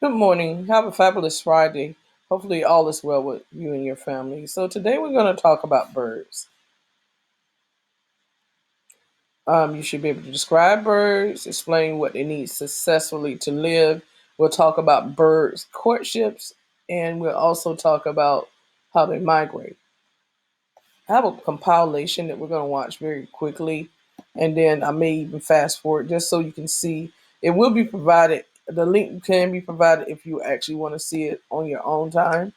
Good morning. Have a fabulous Friday. Hopefully, all is well with you and your family. So, today we're going to talk about birds. You should be able to describe birds, explain what they need successfully to live. We'll talk about birds' courtships, and we'll also talk about how they migrate. I have a compilation that we're going to watch very quickly, and then I may even fast forward just so you can see. It will be provided, the link can be provided if you actually want to see it on your own time.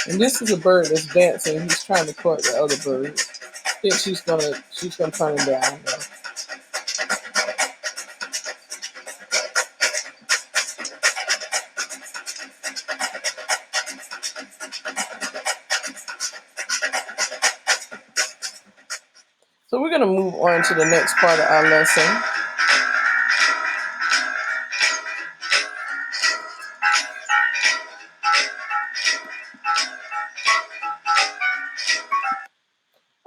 And this is a bird that's dancing. He's trying to court the other bird. I think she's gonna turn him down. Though. So we're gonna move on to the next part of our lesson.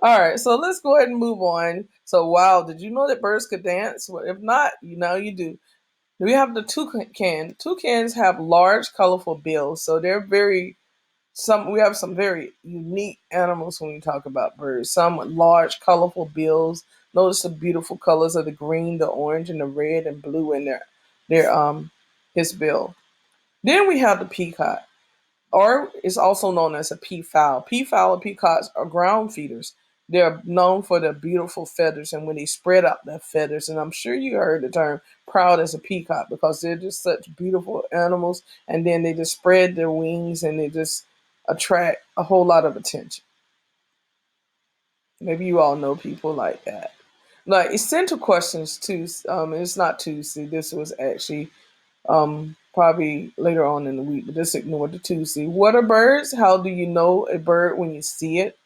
All right, so let's go ahead and move on. So, wow, did you know that birds could dance? Well, if not, now you do. We have the toucan. Toucans have large, colorful bills, so they're very some. We have some very unique animals when we talk about birds. Some with large, colorful bills. Notice the beautiful colors of the green, the orange, and the red and blue in their his bill. Then we have the peacock, or is also known as a peafowl. Peafowl and peacocks are ground feeders. They're known for their beautiful feathers and when they spread out their feathers. And I'm sure you heard the term proud as a peacock because they're just such beautiful animals. And then they just spread their wings and they just attract a whole lot of attention. Maybe you all know people like that. Like essential questions too. It's not Tuesday. This was actually probably later on in the week, but just ignore the Tuesday. What are birds? How do you know a bird when you see it?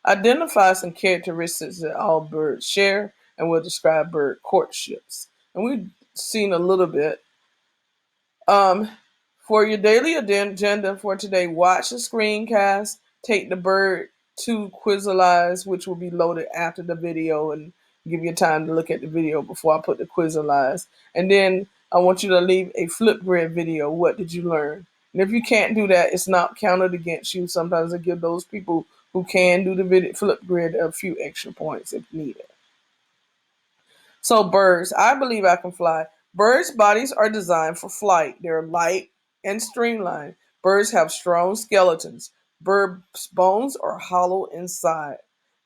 Identify some characteristics that all birds share, and we'll describe bird courtships. And we've seen a little bit. Um, for your daily agenda for today, watch the screencast, take the bird to Quizalize, which will be loaded after the video, and give you time to look at the video before I put the quiz in live. And then I want you to leave a Flipgrid video. What did you learn? And if you can't do that, it's not counted against you. Sometimes I give those people who can do the video Flipgrid a few extra points if needed. So birds, I believe I can fly. Birds' bodies are designed for flight. They're light and streamlined. Birds have strong skeletons. Birds' bones are hollow inside.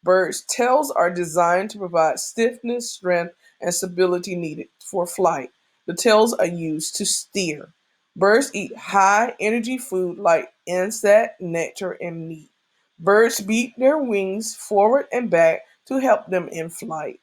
Birds' tails are designed to provide stiffness, strength, and stability needed for flight. The tails are used to steer. Birds eat high energy food like insect, nectar, and meat. Birds beat their wings forward and back to help them in flight.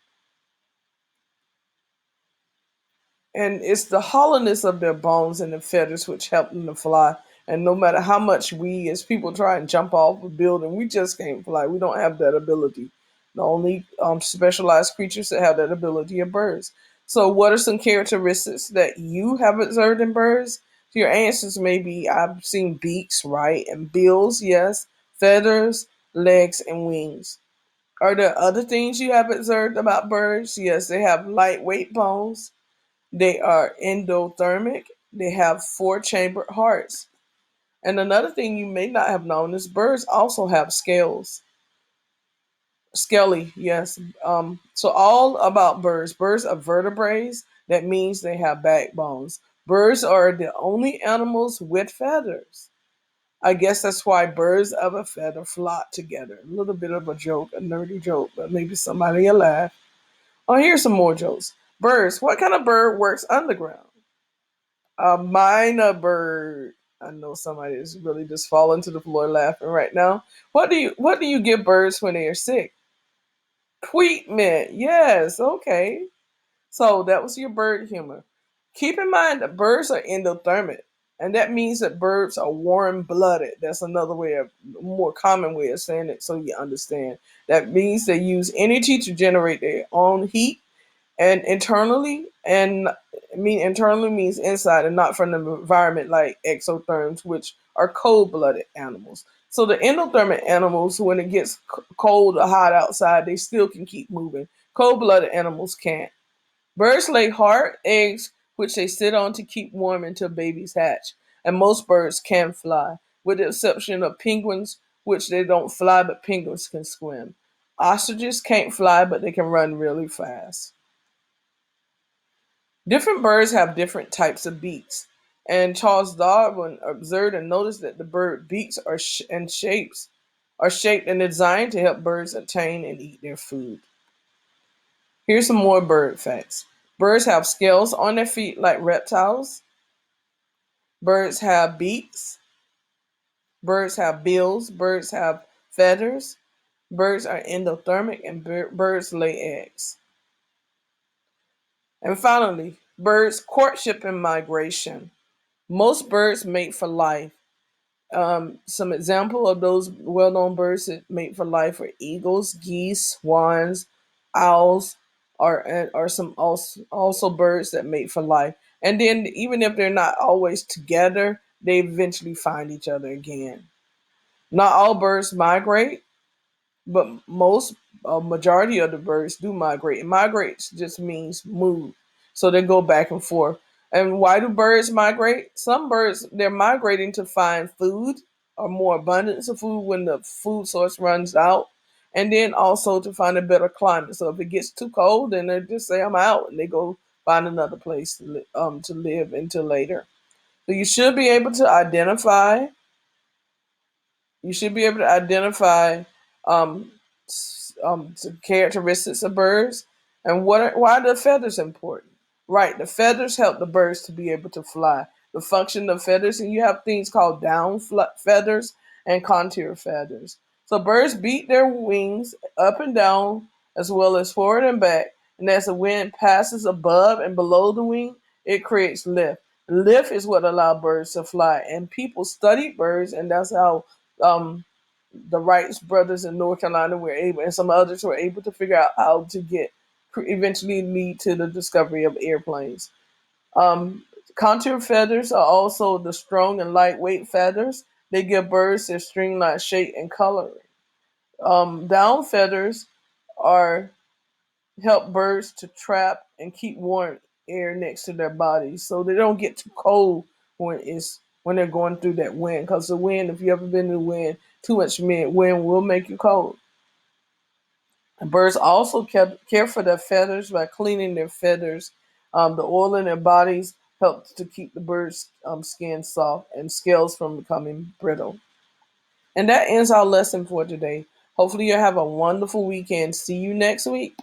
And it's the hollowness of their bones and the feathers which help them to fly. And no matter how much we as people try and jump off a building, we just can't fly. We don't have that ability. The only specialized creatures that have that ability are birds. So, what are some characteristics that you have observed in birds? Your answers may be I've seen beaks, right? And bills, yes. Feathers, legs, and wings. Are there other things you have observed about birds? Yes, they have lightweight bones. They are endothermic. They have four-chambered hearts. And another thing you may not have known is birds also have scales. Scaly, yes. So all about birds. Birds are vertebrates. That means they have backbones. Birds are the only animals with feathers. I guess that's why birds of a feather flock together. A little bit of a joke, a nerdy joke, but maybe somebody will laugh. Oh, here's some more jokes. Birds. What kind of bird works underground? A minor bird. I know somebody is really just falling to the floor laughing right now. What do you give birds when they are sick? Treatment. Yes, okay. So that was your bird humor. Keep in mind that birds are endothermic, and that means that birds are warm blooded. That's another way of more common way of saying it so you understand. That means they use energy to generate their own heat and internally, and internally means inside and not from the environment, like exotherms, which are cold-blooded animals. So the endothermic animals, when it gets cold or hot outside, they still can keep moving. Cold-blooded animals can't. Birds lay hard eggs which they sit on to keep warm until babies hatch, and most birds can fly, with the exception of penguins, which they don't fly, but penguins can swim. Ostriches can't fly, but they can run really fast. Different birds have different types of beaks, and Charles Darwin observed and noticed that the bird beaks and shapes are shaped and designed to help birds attain and eat their food. Here's some more bird facts. Birds have scales on their feet like reptiles. Birds have beaks. Birds have bills. Birds have feathers. Birds are endothermic, and birds lay eggs. And finally, birds courtship and migration. Most birds mate for life. Some example of those well-known birds that mate for life are eagles, geese, swans, owls, are some also birds that mate for life. And then even if they're not always together, they eventually find each other again. Not all birds migrate, but most a majority of the birds do migrate. And migrate just means move, so they go back and forth. And why do birds migrate? Some birds they're migrating to find food or more abundance of food when the food source runs out, and then also to find a better climate. So if it gets too cold, then they just say I'm out, and they go find another place to live until later. So you should be able to identify um, characteristics of birds and why are the feathers important? Right, the feathers help the birds to be able to fly. The function of feathers, and you have things called feathers and contour feathers. So birds beat their wings up and down as well as forward and back, and as the wind passes above and below the wing, it creates lift. Lift is what allows birds to fly, and people study birds, and that's how um, the Wright brothers in North Carolina were able, and some others were able to figure out how to eventually lead to the discovery of airplanes. Um, Contour feathers are also the strong and lightweight feathers. They give birds their streamlined shape and coloring. Down feathers are help birds to trap and keep warm air next to their bodies so they don't get too cold when they're going through that wind. Because the wind, if you ever been in the wind, too much wind will make you cold. And birds also care for their feathers by cleaning their feathers. The oil in their bodies helps to keep the bird's skin soft and scales from becoming brittle. And that ends our lesson for today. Hopefully, you'll have a wonderful weekend. See you next week.